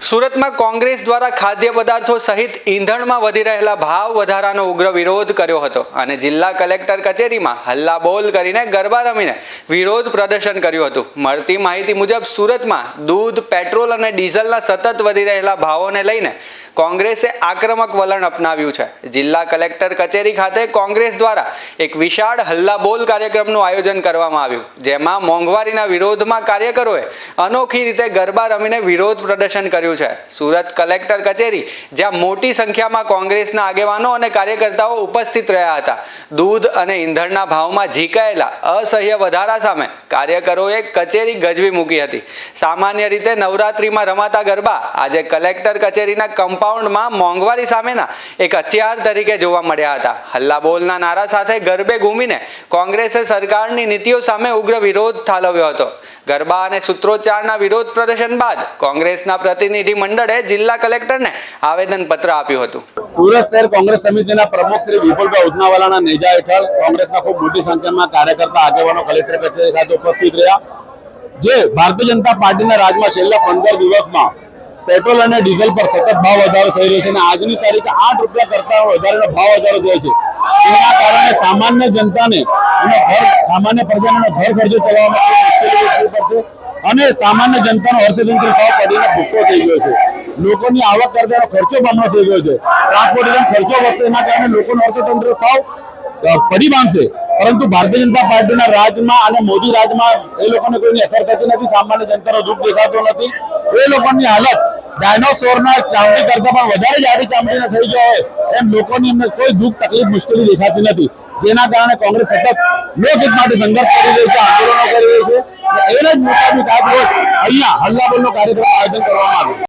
સુરતમાં કોંગ્રેસ દ્વારા ખાદ્ય પદાર્થો સહિત ઈંધણમાં વધી રહેલા ભાવ વધારાનો ઉગ્ર વિરોધ કર્યો હતો અને જિલ્લા કલેક્ટર કચેરીમાં હલ્લાબોલ કરીને ગરબા રમીને વિરોધ પ્રદર્શન કર્યું હતું। મળતી માહિતી મુજબ સુરતમાં દૂધ, પેટ્રોલ અને ડીઝલના સતત વધી રહેલા ભાવોને લઈને કોંગ્રેસે આક્રમક વલણ અપનાવ્યું છે। જિલ્લા કલેક્ટર કચેરી ખાતે કોંગ્રેસ દ્વારા એક વિશાળ હલ્લાબોલ કાર્યક્રમનું આયોજન કરવામાં આવ્યું, જેમાં મોંઘવારીના વિરોધમાં કાર્યકરોએ અનોખી રીતે ગરબા રમીને વિરોધ પ્રદર્શન કર્યું છે। સુરત કલેક્ટર કચેરી, જ્યાં મોટી સંખ્યામાં કોંગ્રેસના આગેવાનો અને કાર્યકર્તાઓ ઉપસ્થિત રહ્યા હતા। દૂધ અને ઈંધણના ભાવમાં ઝીકાયેલા અસહ્ય વધારા સામે કાર્યકરોએ કચેરી ગજવી મૂકી હતી। સામાન્ય રીતે નવરાત્રીમાં રમાતા ગરબા આજે કલેક્ટર કચેરીના કમ્પાઉન્ડમાં મોંઘવારી સામેના એક હથિયાર તરીકે જોવા મળ્યા હતા। હલ્લાબોલના નારા સાથે ગરબે ઘૂમીને કોંગ્રેસે સરકારની નીતિઓ સામે ઉગ્ર વિરોધ ઠાલવ્યો હતો। ગરબા અને સૂત્રોચ્ચારના વિરોધ પ્રદર્શન બાદ કોંગ્રેસના પ્રતિનિધિ મંડળે જિલ્લા કલેક્ટરને આવેદનપત્ર આપ્યું હતું। સુરત શહેર કોંગ્રેસ સમિતિના પ્રમુખ શ્રી વિપુલભાઈ ઉધનાવાલાના નેજા હેઠળ કોંગ્રેસના ખૂબ મોટી સંખ્યામાં કાર્યકર્તા આગેવાનો કલેક્ટર કચેરી ખાતે ઉપસ્થિત રહ્યા, જે ભારતીય જનતા પાર્ટીના રાજમાં છેલ્લા 15 દિવસમાં પેટ્રોલ અને ડીઝલ પર સતત ભાવ વધારો થઈ રહ્યો છે અને આજની તારીખે 8 રૂપિયા કરતા વધારેનો ભાવ વધારો થયો છે। તેના કારણે સામાન્ય જનતાને અને સામાન્ય પ્રજાને ઘર ખર્ચો ચલાવવામાં મુશ્કેલી પડશે અને સામાન્ય જનતાનો અર્થતંત્ર સાવ પડીને ભૂક્કો થઈ ગયો છે। લોકોની આવક કરતાનો ખર્ચો બમણો થઈ ગયો છે। ટ્રાન્સપોર્ટેશન ખર્ચો વધશે, એના કારણે લોકોનું અર્થતંત્ર સાવ પડી બાંધશે। પરંતુ ભારતીય જનતા પાર્ટીના રાજમાં અને મોદી રાજમાં એ લોકોને કોઈની અસર થતી નથી, સામાન્ય જનતાનો દુઃખ દેખાતો નથી। એ લોકોની હાલત ડાયનોસોરના ચામડી કરતા પણ વધારે જાડી ચામડીના થઈ ગયો હોય એમ લોકોની એમને કોઈ દુઃખ, તકલીફ, મુશ્કેલી દેખાતી નથી, જેના કારણે કોંગ્રેસ સતત લોકહિત માટે સંઘર્ષ કરી રહી છે, આંદોલનો કરી રહી છે। એના જ મુતાબિક આજ રોજ અહીંયા હલ્લાબોલનો કાર્યક્રમ આયોજન કરવામાં આવ્યું।